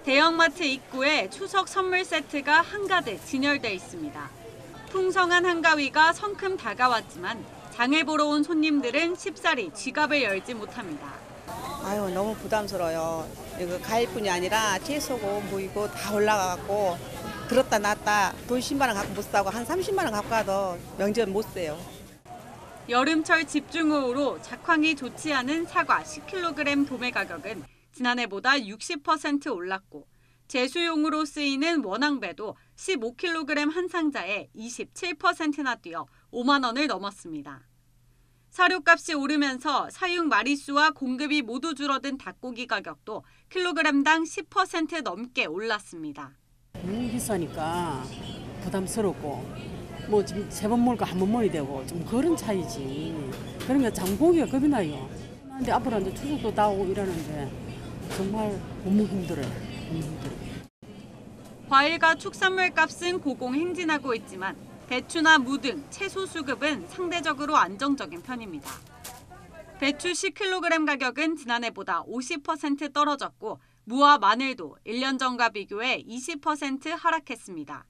대형마트 입구에 추석 선물 세트가 한가득 진열돼 있습니다. 풍성한 한가위가 성큼 다가왔지만 장을 보러 온 손님들은 쉽사리 지갑을 열지 못합니다. 아유, 너무 부담스러워요. 이거 과일뿐이 아니라 채소고 뭐이고 다 올라가고 들었다 놨다 돈 10만 원 갖고 못 사고 한 30만 원 갖고 가도 명절 못 세요. 여름철 집중호우로 작황이 좋지 않은 사과 10kg 도매 가격은 지난해보다 60% 올랐고 제수용으로 쓰이는 원앙배도 15kg 한 상자에 27%나 뛰어 5만 원을 넘었습니다. 사료값이 오르면서 사육 마리수와 공급이 모두 줄어든 닭고기 가격도 킬로그램당 10% 넘게 올랐습니다. 너무 비싸니까 부담스럽고 뭐 지금 3번 먹을 거 한 번 먹어야 되고 좀 그런 차이지. 그러니까 장고기가 겁이 나요. 근데 앞으로 이제 추석도 나오고 이러는데 정말 너무 힘들어요. 너무 힘들어요. 과일과 축산물 값은 고공행진하고 있지만 배추나 무 등 채소 수급은 상대적으로 안정적인 편입니다. 배추 10kg 가격은 지난해보다 50% 떨어졌고 무와 마늘도 1년 전과 비교해 20% 하락했습니다.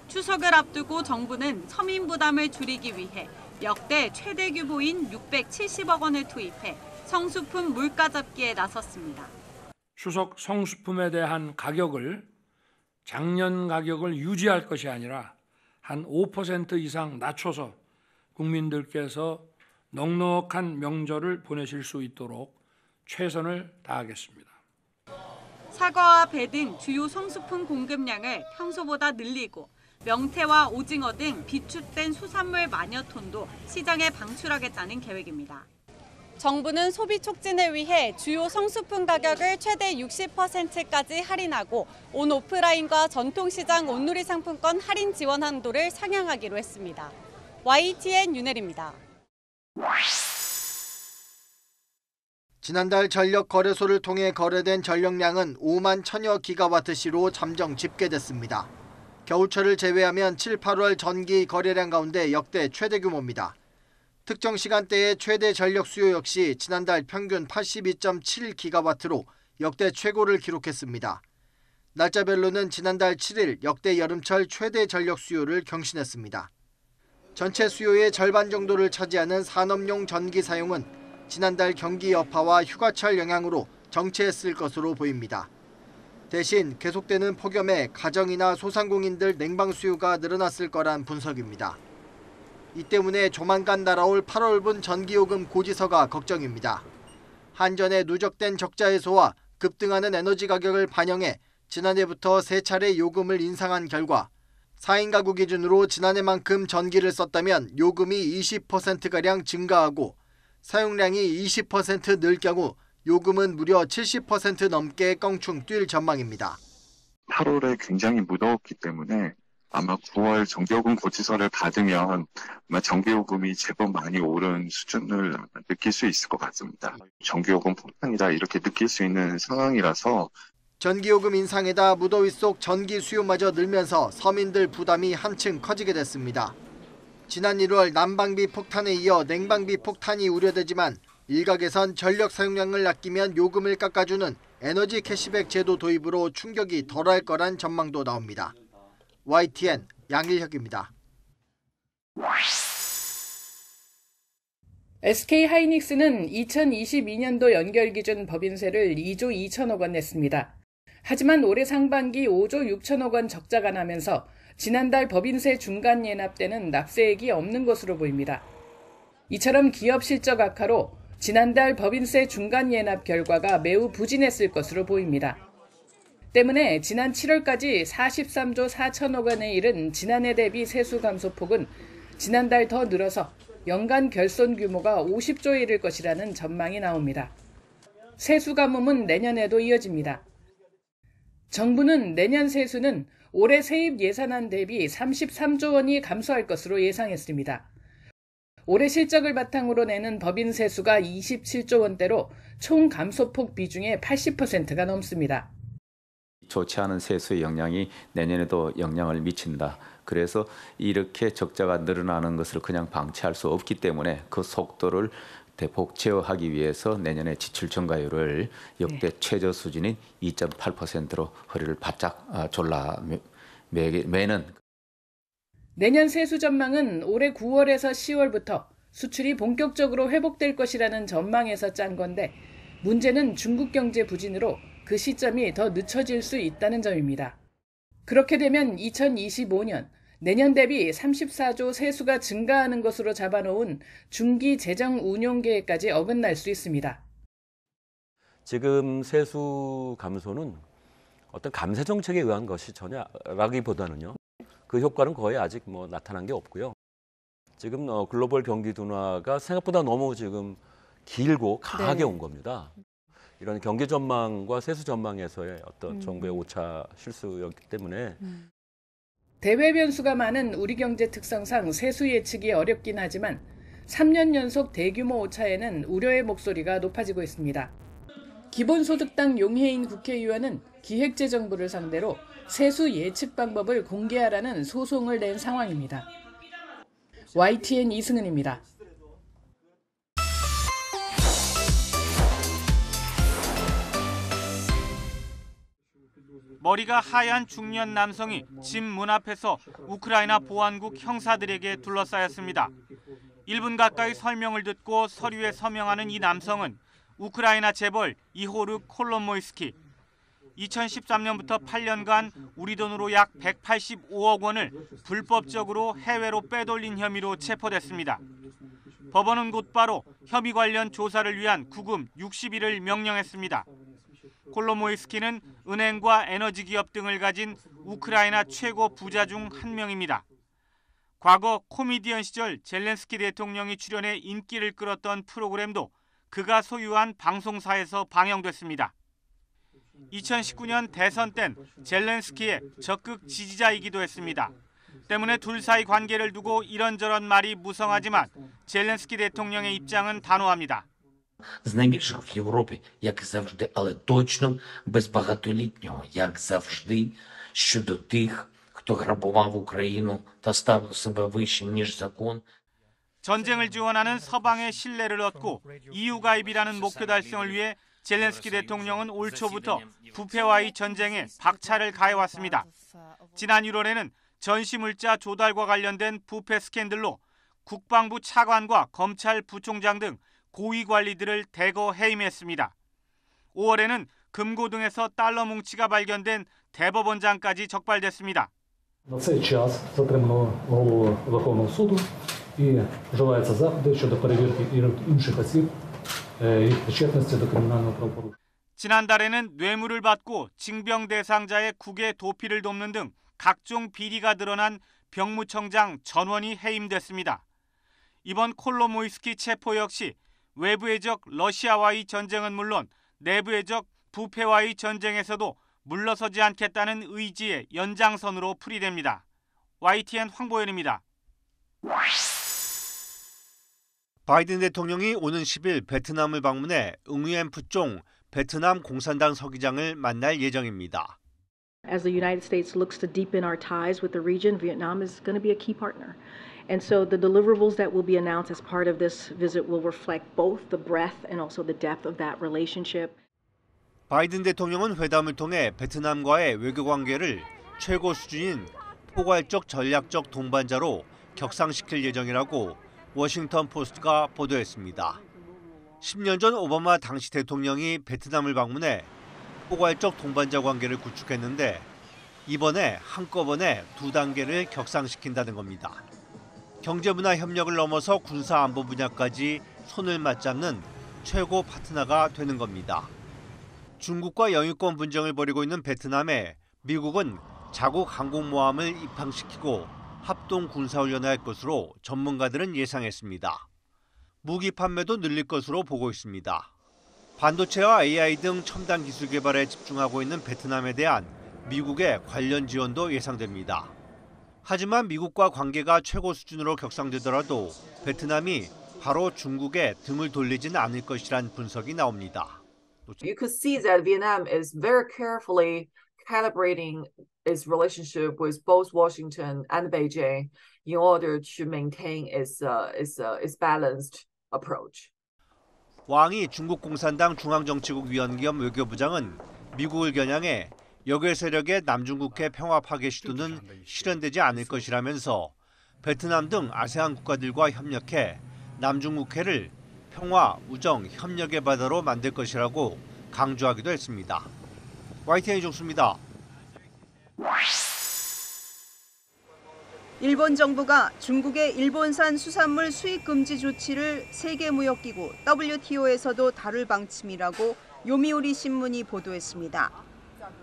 추석을 앞두고 정부는 서민 부담을 줄이기 위해 역대 최대 규모인 670억 원을 투입해 성수품 물가 잡기에 나섰습니다. 추석 성수품에 대한 가격을 작년 가격을 유지할 것이 아니라 한 5% 이상 낮춰서 국민들께서 넉넉한 명절을 보내실 수 있도록 최선을 다하겠습니다. 사과와 배 등 주요 성수품 공급량을 평소보다 늘리고 명태와 오징어 등 비축된 수산물 만여 톤도 시장에 방출하겠다는 계획입니다. 정부는 소비 촉진을 위해 주요 성수품 가격을 최대 60%까지 할인하고 온 오프라인과 전통시장 온누리 상품권 할인 지원 한도를 상향하기로 했습니다. YTN 윤혜리입니다. 지난달 전력 거래소를 통해 거래된 전력량은 5만 1000여 기가와트시로 잠정 집계됐습니다. 겨울철을 제외하면 7, 8월 전기 거래량 가운데 역대 최대 규모입니다. 특정 시간대의 최대 전력 수요 역시 지난달 평균 82.7기가와트로 역대 최고를 기록했습니다. 날짜별로는 지난달 7일 역대 여름철 최대 전력 수요를 경신했습니다. 전체 수요의 절반 정도를 차지하는 산업용 전기 사용은 지난달 경기 여파와 휴가철 영향으로 정체했을 것으로 보입니다. 대신 계속되는 폭염에 가정이나 소상공인들 냉방 수요가 늘어났을 거란 분석입니다. 이 때문에 조만간 날아올 8월분 전기요금 고지서가 걱정입니다. 한전의 누적된 적자 해소와 급등하는 에너지 가격을 반영해 지난해부터 3차례 요금을 인상한 결과 4인 가구 기준으로 지난해만큼 전기를 썼다면 요금이 20%가량 증가하고 사용량이 20% 늘 경우 요금은 무려 70% 넘게 껑충 뛸 전망입니다. 8월에 굉장히 무더웠기 때문에 아마 9월 전기요금 고지서를 받으면 아마 전기요금이 제법 많이 오른 수준을 느낄 수 있을 것 같습니다. 전기요금 폭탄이다 이렇게 느낄 수 있는 상황이라서 전기요금 인상에다 무더위 속 전기 수요마저 늘면서 서민들 부담이 한층 커지게 됐습니다. 지난 1월 난방비 폭탄에 이어 냉방비 폭탄이 우려되지만 일각에선 전력 사용량을 아끼면 요금을 깎아주는 에너지 캐시백 제도 도입으로 충격이 덜할 거란 전망도 나옵니다. YTN 양일혁입니다. SK하이닉스는 2022년도 연결 기준 법인세를 2조 2천억 원 냈습니다. 하지만 올해 상반기 5조 6천억 원 적자가 나면서 지난달 법인세 중간 예납 때는 납세액이 없는 것으로 보입니다. 이처럼 기업 실적 악화로 지난달 법인세 중간 예납 결과가 매우 부진했을 것으로 보입니다. 때문에 지난 7월까지 43조 4천억 원에 이른 지난해 대비 세수 감소폭은 지난달 더 늘어서 연간 결손 규모가 50조에 이를 것이라는 전망이 나옵니다. 세수 가뭄은 내년에도 이어집니다. 정부는 내년 세수는 올해 세입 예산안 대비 33조 원이 감소할 것으로 예상했습니다. 올해 실적을 바탕으로 내는 법인 세수가 27조 원대로 총 감소폭 비중의 80%가 넘습니다. 좋지 않은 세수의 영향이 내년에도 영향을 미친다. 그래서 이렇게 적자가 늘어나는 것을 그냥 방치할 수 없기 때문에 그 속도를 대폭 제어하기 위해서 내년에 지출 증가율을 역대 최저 수준인 2.8%로 허리를 바짝 졸라 매는. 내년 세수 전망은 올해 9월에서 10월부터 수출이 본격적으로 회복될 것이라는 전망에서 짠 건데 문제는 중국 경제 부진으로 그 시점이 더 늦춰질 수 있다는 점입니다. 그렇게 되면 2025년 내년 대비 34조 세수가 증가하는 것으로 잡아놓은 중기 재정 운용 계획까지 어긋날 수 있습니다. 지금 세수 감소는 어떤 감세 정책에 의한 것이 전혀라기보다는요. 그 효과는 거의 아직 나타난 게 없고요. 지금 글로벌 경기 둔화가 생각보다 너무 지금 길고 강하게 온 겁니다. 이런 경기 전망과 세수 전망에서의 어떤 정부의 오차 실수였기 때문에 대외 변수가 많은 우리 경제 특성상 세수 예측이 어렵긴 하지만 3년 연속 대규모 오차에는 우려의 목소리가 높아지고 있습니다. 기본소득당 용해인 국회의원은 기획재정부를 상대로 세수 예측 방법을 공개하라는 소송을 낸 상황입니다. YTN 이승은입니다. 머리가 하얀 중년 남성이 집 문 앞에서 우크라이나 보안국 형사들에게 둘러싸였습니다. 1분 가까이 설명을 듣고 서류에 서명하는 이 남성은 우크라이나 재벌 이호르 콜로모이스키. 2013년부터 8년간 우리 돈으로 약 185억 원을 불법적으로 해외로 빼돌린 혐의로 체포됐습니다. 법원은 곧바로 혐의 관련 조사를 위한 구금 60일을 명령했습니다. 콜로모이스키는 은행과 에너지 기업 등을 가진 우크라이나 최고 부자 중 한 명입니다. 과거 코미디언 시절 젤렌스키 대통령이 출연해 인기를 끌었던 프로그램도 그가 소유한 방송사에서 방영됐습니다. 2019년 대선 땐 젤렌스키의 적극 지지자이기도 했습니다. 때문에 둘 사이 관계를 두고 이런저런 말이 무성하지만 젤렌스키 대통령의 입장은 단호합니다. З найбільших в Європі, як і завжди, але точно без багатолітнього, як завжди, щодо тих, хто грабував Україну та ставив себе вище, ніж закон. 전쟁을 지원하는 서방의 신뢰를 얻고 EU 가입이라는 목표 달성을 위해 젤렌스키 대통령은 올 초부터 부패와의 전쟁에 박차를 가해왔습니다. 지난 1월에는 전시물자 조달과 관련된 부패 스캔들로 국방부 차관과 검찰 부총장 등 고위 관리들을 대거 해임했습니다. 5월에는 금고 등에서 달러 뭉치가 발견된 대법원장까지 적발됐습니다. На цей час затримано голову Верховного суду і вживаються заходи щодо перевірки інших осіб їх причетності до кримінального правопорушення. 지난달에는 뇌물을 받고 징병 대상자의 국외 도피를 돕는 등 각종 비리가 드러난 병무청장 전원이 해임됐습니다. 이번 콜로모이스키 체포 역시 외부의 적 러시아와의 전쟁은 물론 내부의 적 부패와의 전쟁에서도 물러서지 않겠다는 의지의 연장선으로 풀이됩니다. YTN 황보현입니다. 바이든 대통령이 오는 10일 베트남을 방문해 응우엔 푸총 베트남 공산당 서기장을 만날 예정입니다. As the United States looks to deepen our ties with the region, Vietnam is going to be a key partner. And so the deliverables that will be announced as part of this visit will reflect both the breadth and also the depth of that relationship. 바이든 대통령은 회담을 통해 베트남과의 외교 관계를 최고 수준인 포괄적 전략적 동반자로 격상시킬 예정이라고 워싱턴 포스트가 보도했습니다. 10년 전 오바마 당시 대통령이 베트남을 방문해 포괄적 동반자 관계를 구축했는데 이번에 한꺼번에 두 단계를 격상시킨다는 겁니다. 경제문화 협력을 넘어서 군사안보 분야까지 손을 맞잡는 최고 파트너가 되는 겁니다. 중국과 영유권 분쟁을 벌이고 있는 베트남에 미국은 자국 항공모함을 입항시키고 합동 군사훈련을 할 것으로 전문가들은 예상했습니다. 무기 판매도 늘릴 것으로 보고 있습니다. 반도체와 AI 등 첨단 기술 개발에 집중하고 있는 베트남에 대한 미국의 관련 지원도 예상됩니다. 하지만 미국과 관계가 최고 수준으로 격상되더라도 베트남이 바로 중국에 등을 돌리진 않을 것이란 분석이 나옵니다. You could see that Vietnam is very carefully calibrating its relationship with both Washington and Beijing in order to maintain its balanced approach. 왕이 중국 공산당 중앙정치국 위원 겸 외교부장은 미국을 겨냥해 역외 세력의 남중국해 평화 파괴 시도는 실현되지 않을 것이라면서 베트남 등 아세안 국가들과 협력해 남중국해를 평화, 우정, 협력의 바다로 만들 것이라고 강조하기도 했습니다. YTN 이종수입니다. 일본 정부가 중국의 일본산 수산물 수입 금지 조치를 세계무역기구 WTO에서도 다룰 방침이라고 요미우리 신문이 보도했습니다.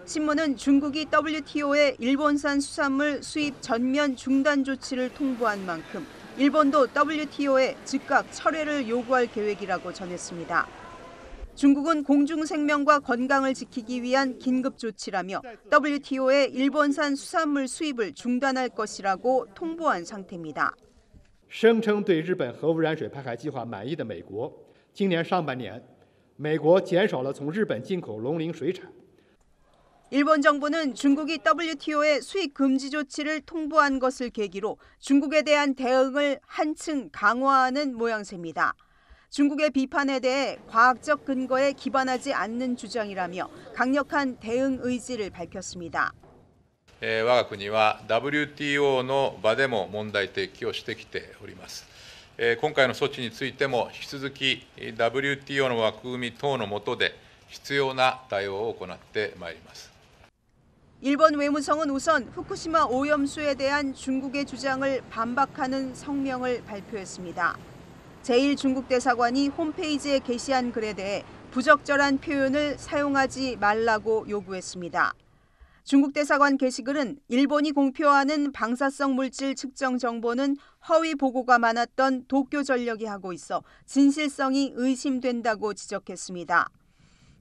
신문은 중국이 WTO에 일본산 수산물 수입 전면 중단 조치를 통보한 만큼 일본도 WTO에 즉각 철회를 요구할 계획이라고 전했습니다. 중국은 공중생명과 건강을 지키기 위한 긴급 조치라며 WTO에 일본산 수산물 수입을 중단할 것이라고 통보한 상태입니다. 声称对日本核污染水排海计划满意的美国，今年上半年，美国减少了从日本进口龙鳞水产。 일본 정부는 중국이 WTO에 수입 금지 조치를 통보한 것을 계기로 중국에 대한 대응을 한층 강화하는 모양새입니다. 중국의 비판에 대해 과학적 근거에 기반하지 않는 주장이라며 강력한 대응 의지를 밝혔습니다. 我が国は WTO の場でも問題提起をしてきております。今回の措置についても引き続き WTO の枠組み等の下で必要な対応を行ってまいります。 일본 외무성은 우선 후쿠시마 오염수에 대한 중국의 주장을 반박하는 성명을 발표했습니다. 제1중국 대사관이 홈페이지에 게시한 글에 대해 부적절한 표현을 사용하지 말라고 요구했습니다. 중국 대사관 게시글은 일본이 공표하는 방사성 물질 측정 정보는 허위 보고가 많았던 도쿄전력이 하고 있어 진실성이 의심된다고 지적했습니다.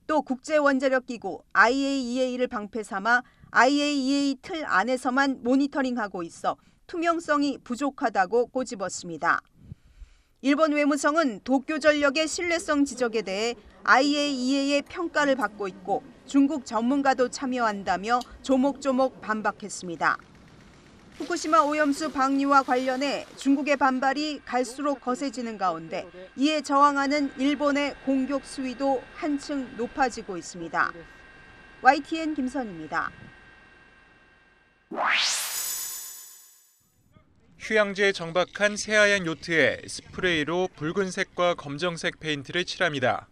또 국제원자력기구 IAEA를 방패 삼아 IAEA 틀 안에서만 모니터링하고 있어 투명성이 부족하다고 꼬집었습니다. 일본 외무성은 도쿄전력의 신뢰성 지적에 대해 IAEA의 평가를 받고 있고 중국 전문가도 참여한다며 조목조목 반박했습니다. 후쿠시마 오염수 방류와 관련해 중국의 반발이 갈수록 거세지는 가운데 이에 저항하는 일본의 공격 수위도 한층 높아지고 있습니다. YTN 김선입니다. 휴양지에 정박한 새하얀 요트에 스프레이로 붉은색과 검정색 페인트를 칠합니다.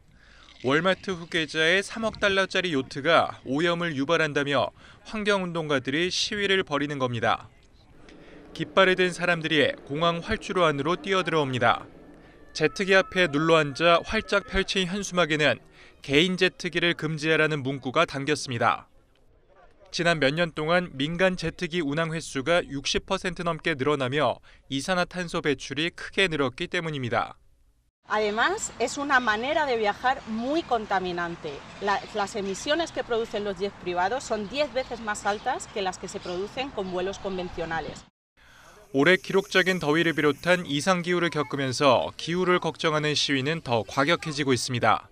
월마트 후계자의 3억 달러짜리 요트가 오염을 유발한다며 환경운동가들이 시위를 벌이는 겁니다. 깃발을 든 사람들이 공항 활주로 안으로 뛰어들어옵니다. 제트기 앞에 눌러앉아 활짝 펼친 현수막에는 개인 제트기를 금지하라는 문구가 담겼습니다. 지난 몇 년 동안 민간 제트기 운항 횟수가 60% 넘게 늘어나며 이산화탄소 배출이 크게 늘었기 때문입니다. Además, es una manera de viajar muy contaminante. Las emisiones que producen los jets privados son 10 veces más altas que las que se producen con vuelos convencionales. 올해 기록적인 더위를 비롯한 이상기후를 겪으면서 기후를 걱정하는 시위는 더 과격해지고 있습니다.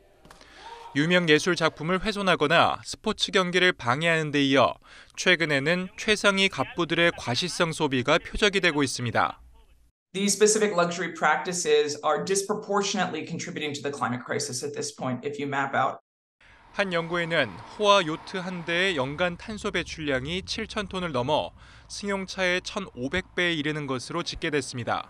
유명 예술 작품을 훼손하거나 스포츠 경기를 방해하는 데 이어 최근에는 최상위 갑부들의 과시성 소비가 표적이 되고 있습니다. These specific luxury practices are disproportionately contributing to the climate crisis at this point, if you map out. 한 연구에는 호화 요트 한 대의 연간 탄소 배출량이 7,000톤을 넘어 승용차의 1,500배에 이르는 것으로 집계됐습니다.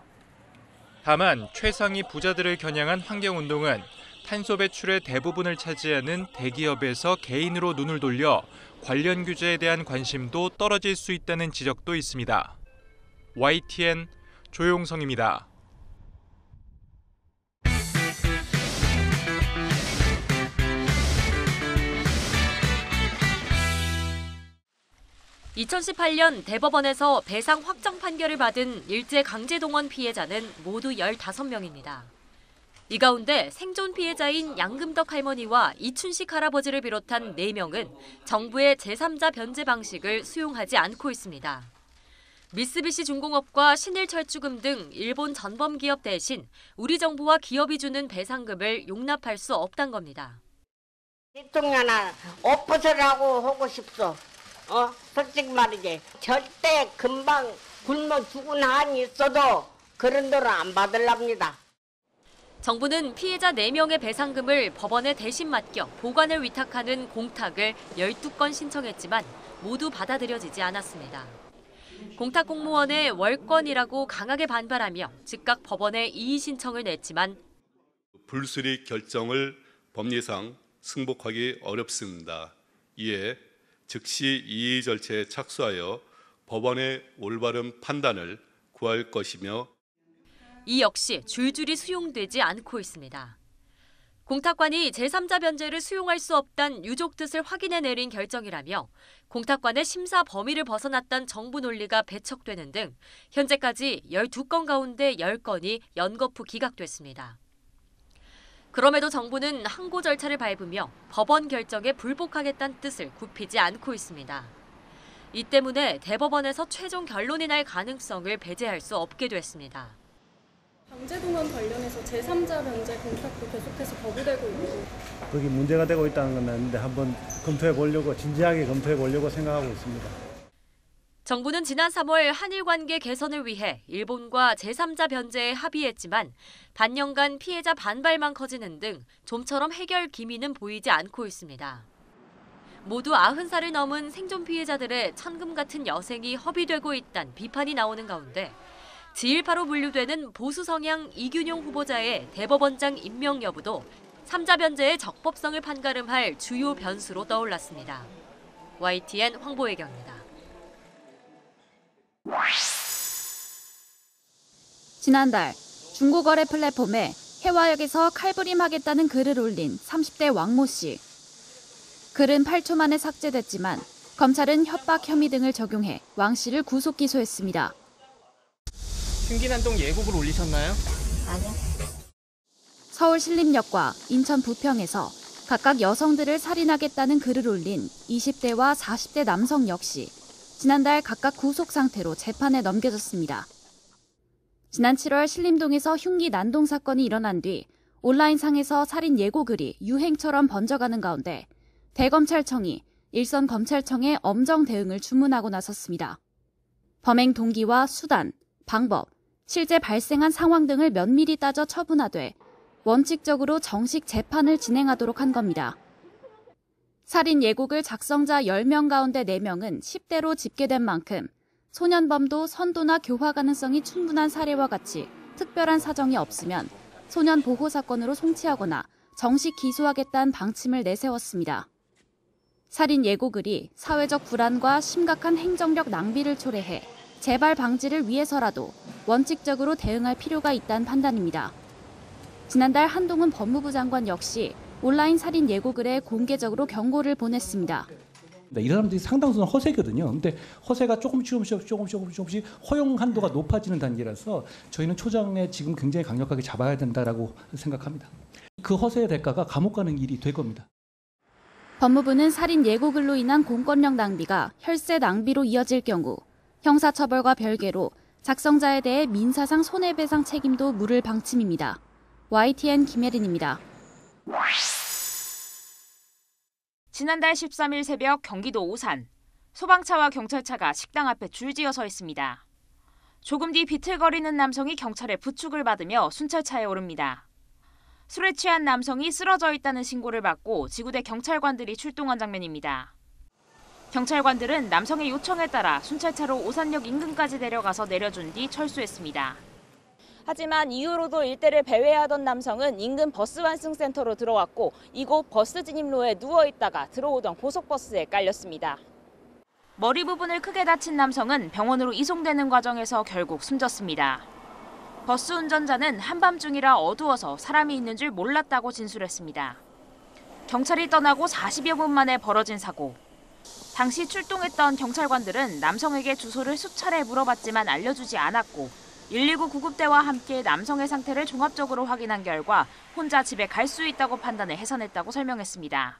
다만 최상위 부자들을 겨냥한 환경운동은 탄소 배출의 대부분을 차지하는 대기업에서 개인으로 눈을 돌려 관련 규제에 대한 관심도 떨어질 수 있다는 지적도 있습니다. YTN 조용성입니다. (2018년) 대법원에서 배상 확정 판결을 받은 일제강제동원 피해자는 모두 15명입니다. 이 가운데 생존 피해자인 양금덕 할머니와 이춘식 할아버지를 비롯한 4명은 정부의 제3자 변제 방식을 수용하지 않고 있습니다. 미쓰비시 중공업과 신일철주금 등 일본 전범 기업 대신 우리 정부와 기업이 주는 배상금을 용납할 수 없단 겁니다. 대통령아, 엎어서라고 하고 싶어. 솔직히 말이지. 절대 금방 굶어 죽은 한이 있어도 그런 돈을 안 받으랍니다. 정부는 피해자 4명의 배상금을 법원에 대신 맡겨 보관을 위탁하는 공탁을 12건 신청했지만 모두 받아들여지지 않았습니다. 공탁 공무원의 월권이라고 강하게 반발하며 즉각 법원에 이의 신청을 냈지만 불수리 결정을 법리상 승복하기 어렵습니다. 이에 즉시 이의 절차에 착수하여 법원의 올바른 판단을 구할 것이며 이 역시 줄줄이 수용되지 않고 있습니다. 공탁관이 제3자 변제를 수용할 수 없단 유족 뜻을 확인해 내린 결정이라며 공탁관의 심사 범위를 벗어났던 정부 논리가 배척되는 등 현재까지 12건 가운데 10건이 연거푸 기각됐습니다. 그럼에도 정부는 항고 절차를 밟으며 법원 결정에 불복하겠다는 뜻을 굽히지 않고 있습니다. 이 때문에 대법원에서 최종 결론이 날 가능성을 배제할 수 없게 됐습니다. 강제동원 관련해서 제3자 변제 공탁도 계속해서 거부되고 있고 거기 문제가 되고 있다는 건 아닌데 한번 검토해 보려고 진지하게 검토해 보려고 생각하고 있습니다. 정부는 지난 3월 한일 관계 개선을 위해 일본과 제3자 변제에 합의했지만 반년간 피해자 반발만 커지는 등 좀처럼 해결 기미는 보이지 않고 있습니다. 모두 90살을 넘은 생존 피해자들의 천금 같은 여생이 허비되고 있다는 비판이 나오는 가운데 지일파로 분류되는 보수 성향 이균용 후보자의 대법원장 임명 여부도 3자 변제의 적법성을 판가름할 주요 변수로 떠올랐습니다. YTN 황보혜경입니다. 지난달 중고 거래 플랫폼에 해화역에서 칼부림하겠다는 글을 올린 30대 왕모 씨. 글은 8초 만에 삭제됐지만 검찰은 협박 혐의 등을 적용해 왕 씨를 구속 기소했습니다. 신기난동 예고글 올리셨나요? 아니요. 서울신림역과 인천 부평에서 각각 여성들을 살인하겠다는 글을 올린 20대와 40대 남성 역시 지난달 각각 구속 상태로 재판에 넘겨졌습니다. 지난 7월 신림동에서 흉기 난동 사건이 일어난 뒤 온라인상에서 살인 예고글이 유행처럼 번져가는 가운데 대검찰청이 일선 검찰청에 엄정 대응을 주문하고 나섰습니다. 범행 동기와 수단, 방법, 실제 발생한 상황 등을 면밀히 따져 처분하되 원칙적으로 정식 재판을 진행하도록 한 겁니다. 살인 예고글 작성자 10명 가운데 4명은 10대로 집계된 만큼 소년범도 선도나 교화 가능성이 충분한 사례와 같이 특별한 사정이 없으면 소년 보호 사건으로 송치하거나 정식 기소하겠다는 방침을 내세웠습니다. 살인 예고글이 사회적 불안과 심각한 행정력 낭비를 초래해 재발 방지를 위해서라도 원칙적으로 대응할 필요가 있다는 판단입니다. 지난달 한동훈 법무부 장관 역시 온라인 살인 예고글에 공개적으로 경고를 보냈습니다. 이 사람들이 상당수는 허세거든요. 근데 허세가 조금씩 허용 한도가 높아지는 단계라서 저희는 초장에 지금 굉장히 강력하게 잡아야 된다라고 생각합니다. 그 허세의 대가가 감옥 가는 일이 될 겁니다. 법무부는 살인 예고글로 인한 공권력 낭비가 혈세 낭비로 이어질 경우 형사처벌과 별개로 작성자에 대해 민사상 손해배상 책임도 물을 방침입니다. YTN 김혜린입니다. 지난달 13일 새벽 경기도 오산. 소방차와 경찰차가 식당 앞에 줄지어 서 있습니다. 조금 뒤 비틀거리는 남성이 경찰의 부축을 받으며 순찰차에 오릅니다. 술에 취한 남성이 쓰러져 있다는 신고를 받고 지구대 경찰관들이 출동한 장면입니다. 경찰관들은 남성의 요청에 따라 순찰차로 오산역 인근까지 데려가서 내려준 뒤 철수했습니다. 하지만 이후로도 일대를 배회하던 남성은 인근 버스 환승센터로 들어왔고 이곳 버스 진입로에 누워있다가 들어오던 고속버스에 깔렸습니다. 머리 부분을 크게 다친 남성은 병원으로 이송되는 과정에서 결국 숨졌습니다. 버스 운전자는 한밤중이라 어두워서 사람이 있는 줄 몰랐다고 진술했습니다. 경찰이 떠나고 40여 분 만에 벌어진 사고. 당시 출동했던 경찰관들은 남성에게 주소를 수차례 물어봤지만 알려주지 않았고 119 구급대와 함께 남성의 상태를 종합적으로 확인한 결과 혼자 집에 갈 수 있다고 판단해 해산했다고 설명했습니다.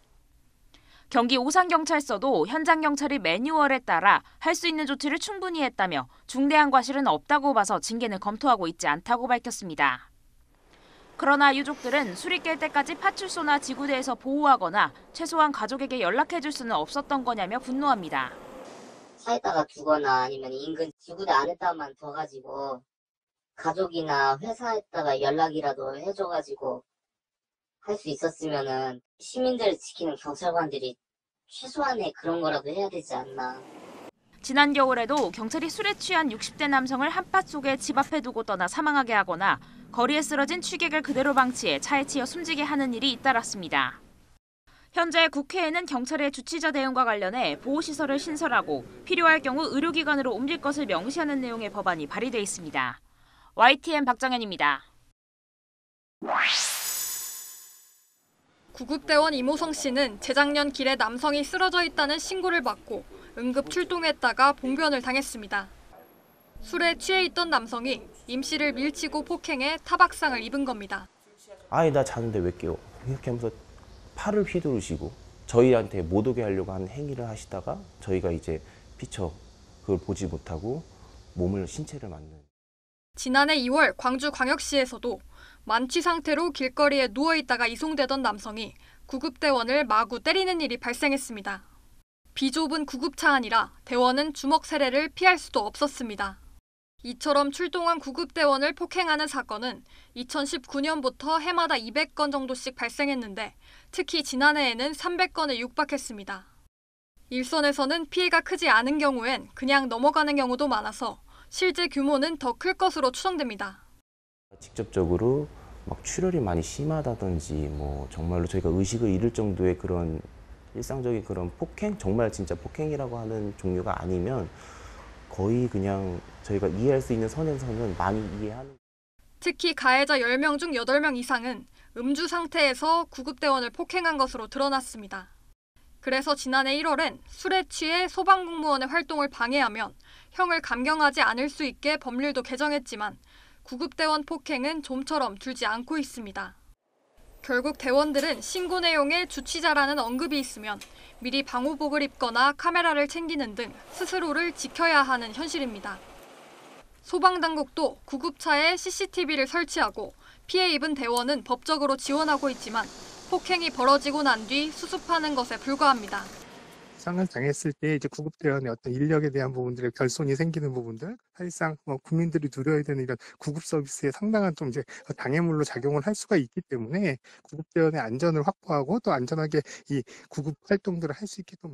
경기 오산경찰서도 현장 경찰이 매뉴얼에 따라 할 수 있는 조치를 충분히 했다며 중대한 과실은 없다고 봐서 징계는 검토하고 있지 않다고 밝혔습니다. 그러나 유족들은 술이 깰 때까지 파출소나 지구대에서 보호하거나 최소한 가족에게 연락해줄 수는 없었던 거냐며 분노합니다. 차에다가 두거나 아니면 인근 지구대 안에다만 둬가지고 가족이나 회사에다가 연락이라도 해줘가지고 할 수 있었으면은 시민들을 지키는 경찰관들이 최소한의 그런 거라도 해야 되지 않나. 지난 겨울에도 경찰이 술에 취한 60대 남성을 한파 속에 집 앞에 두고 떠나 사망하게 하거나 거리에 쓰러진 취객을 그대로 방치해 차에 치여 숨지게 하는 일이 잇따랐습니다. 현재 국회에는 경찰의 주치자 대응과 관련해 보호시설을 신설하고 필요할 경우 의료기관으로 옮길 것을 명시하는 내용의 법안이 발의돼 있습니다. YTN 박정현입니다. 구급대원 이모성 씨는 재작년 길에 남성이 쓰러져 있다는 신고를 받고 응급 출동했다가 봉변을 당했습니다. 술에 취해 있던 남성이 임 씨를 밀치고 폭행해 타박상을 입은 겁니다. 아이 나 자는데 왜 깨워? 이렇게 하면서 팔을 휘두르시고 저희한테 못 오게 하려고 하는 행위를 하시다가 저희가 이제 피처 그걸 보지 못하고 신체를 맞는. 지난해 2월 광주광역시에서도 만취 상태로 길거리에 누워있다가 이송되던 남성이 구급대원을 마구 때리는 일이 발생했습니다. 비좁은 구급차 안이라 대원은 주먹 세례를 피할 수도 없었습니다. 이처럼 출동한 구급대원을 폭행하는 사건은 2019년부터 해마다 200건 정도씩 발생했는데 특히 지난해에는 300건에 육박했습니다. 일선에서는 피해가 크지 않은 경우엔 그냥 넘어가는 경우도 많아서 실제 규모는 더 클 것으로 추정됩니다. 직접적으로 막 출혈이 많이 심하다든지 뭐 정말로 저희가 의식을 잃을 정도의 그런 일상적인 그런 폭행, 정말 진짜 폭행이라고 하는 종류가 아니면 거의 그냥 저희가 이해할 수 있는 선에서는 많이 이해하는. 특히 가해자 10명 중 8명 이상은 음주 상태에서 구급대원을 폭행한 것으로 드러났습니다. 그래서 지난해 1월엔 술에 취해 소방공무원의 활동을 방해하면 형을 감경하지 않을 수 있게 법률도 개정했지만 구급대원 폭행은 좀처럼 줄지 않고 있습니다. 결국 대원들은 신고 내용에 주치자라는 언급이 있으면 미리 방호복을 입거나 카메라를 챙기는 등 스스로를 지켜야 하는 현실입니다. 소방당국도 구급차에 CCTV를 설치하고 피해 입은 대원은 법적으로 지원하고 있지만 폭행이 벌어지고 난 뒤 수습하는 것에 불과합니다. 상을 당했을 때 이제 구급대원의 어떤 인력에 대한 부분들의 결손이 생기는 부분들, 사실상 국민들이 누려야 되는 이런 구급 서비스에 상당한 좀 이제 방해물로 작용을 할 수가 있기 때문에 구급대원의 안전을 확보하고 또 안전하게 이 구급 활동들을 할 수 있게끔.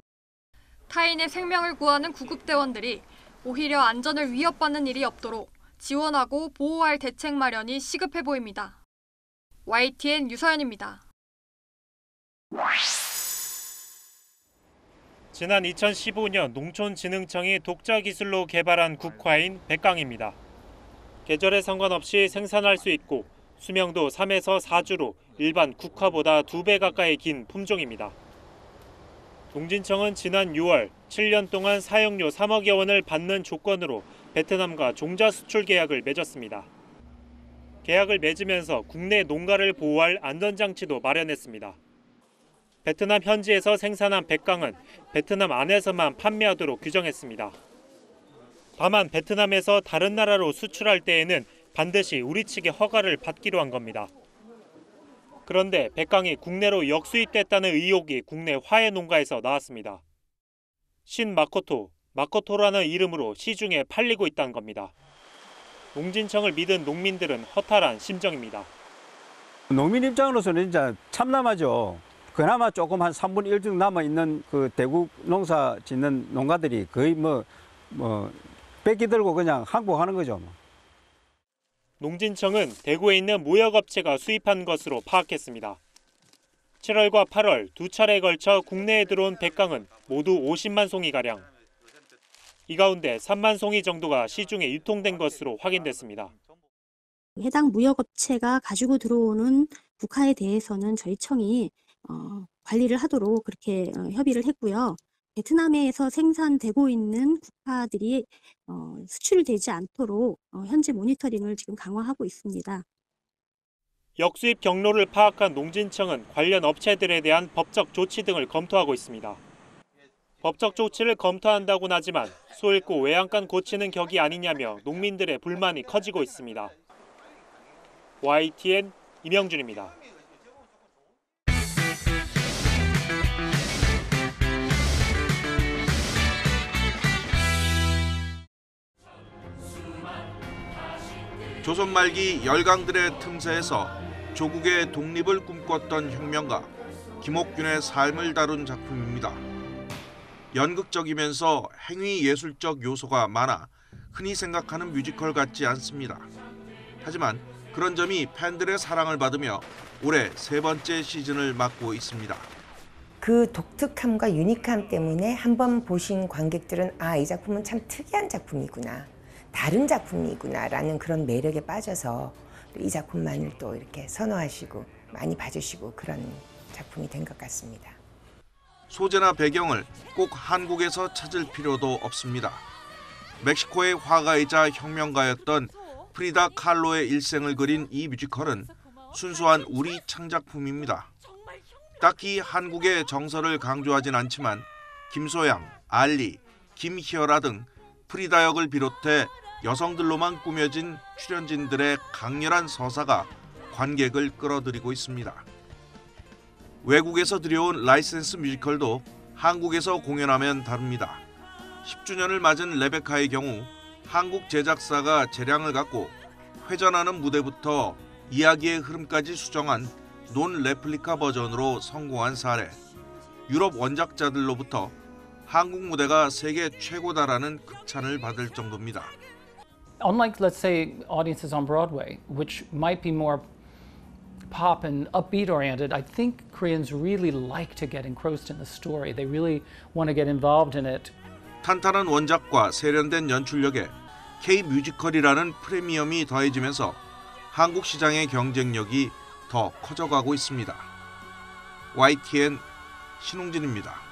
타인의 생명을 구하는 구급대원들이 오히려 안전을 위협받는 일이 없도록 지원하고 보호할 대책 마련이 시급해 보입니다. YTN 유서연입니다. 지난 2015년 농촌진흥청이 독자 기술로 개발한 국화인 백강입니다. 계절에 상관없이 생산할 수 있고 수명도 3에서 4주로 일반 국화보다 2배 가까이 긴 품종입니다. 농진청은 지난 6월 7년 동안 사용료 3억여 원을 받는 조건으로 베트남과 종자 수출 계약을 맺었습니다. 계약을 맺으면서 국내 농가를 보호할 안전장치도 마련했습니다. 베트남 현지에서 생산한 백강은 베트남 안에서만 판매하도록 규정했습니다. 다만 베트남에서 다른 나라로 수출할 때에는 반드시 우리 측의 허가를 받기로 한 겁니다. 그런데 백강이 국내로 역수입됐다는 의혹이 국내 화훼 농가에서 나왔습니다. 마코토라는 이름으로 시중에 팔리고 있다는 겁니다. 농진청을 믿은 농민들은 허탈한 심정입니다. 농민 입장으로서는 진짜 참담하죠. 그나마 조금 한 3분의 1 정도 남아있는 그 대구 농사 짓는 농가들이 거의 뺏기 들고 그냥 항복하는 거죠. 농진청은 대구에 있는 무역업체가 수입한 것으로 파악했습니다. 7월과 8월 두 차례에 걸쳐 국내에 들어온 백강은 모두 50만 송이가량. 이 가운데 3만 송이 정도가 시중에 유통된 것으로 확인됐습니다. 해당 무역업체가 가지고 들어오는 국화에 대해서는 저희 청이 관리를 하도록 그렇게 협의를 했고요. 베트남에서 생산되고 있는 국화들이 수출되지 않도록 현재 모니터링을 지금 강화하고 있습니다. 역수입 경로를 파악한 농진청은 관련 업체들에 대한 법적 조치 등을 검토하고 있습니다. 법적 조치를 검토한다고는 하지만 소 잃고 외양간 고치는 격이 아니냐며 농민들의 불만이 커지고 있습니다. YTN 임영준입니다. 조선 말기 열강들의 틈새에서 조국의 독립을 꿈꿨던 혁명가 김옥균의 삶을 다룬 작품입니다. 연극적이면서 행위 예술적 요소가 많아 흔히 생각하는 뮤지컬 같지 않습니다. 하지만 그런 점이 팬들의 사랑을 받으며 올해 3번째 시즌을 맡고 있습니다. 그 독특함과 유니크함 때문에 한번 보신 관객들은 이 작품은 참 특이한 작품이구나, 다른 작품이구나라는 그런 매력에 빠져서 이 작품만을 또 이렇게 선호하시고 많이 봐주시고 그런 작품이 된 것 같습니다. 소재나 배경을 꼭 한국에서 찾을 필요도 없습니다. 멕시코의 화가이자 혁명가였던 프리다 칼로의 일생을 그린 이 뮤지컬은 순수한 우리 창작품입니다. 딱히 한국의 정서를 강조하진 않지만 김소양, 알리, 김희열아 등 프리다 역을 비롯해 여성들로만 꾸며진 출연진들의 강렬한 서사가 관객을 끌어들이고 있습니다. 외국에서 들여온 라이센스 뮤지컬도 한국에서 공연하면 다릅니다. 10주년을 맞은 레베카의 경우 한국 제작사가 재량을 갖고 회전하는 무대부터 이야기의 흐름까지 수정한 논 레플리카 버전으로 성공한 사례. 유럽 원작자들로부터 한국 무대가 세계 최고다라는 극찬을 받을 정도입니다. Unlike, let's say, audiences on Broadway, which might be more pop and upbeat oriented, I think Koreans really like to get engrossed in the story. They really want to get involved in it. 탄탄한 원작과 세련된 연출력에 K-뮤지컬이라는 프리미엄이 더해지면서 한국 시장의 경쟁력이 더 커져가고 있습니다. YTN 신홍진입니다.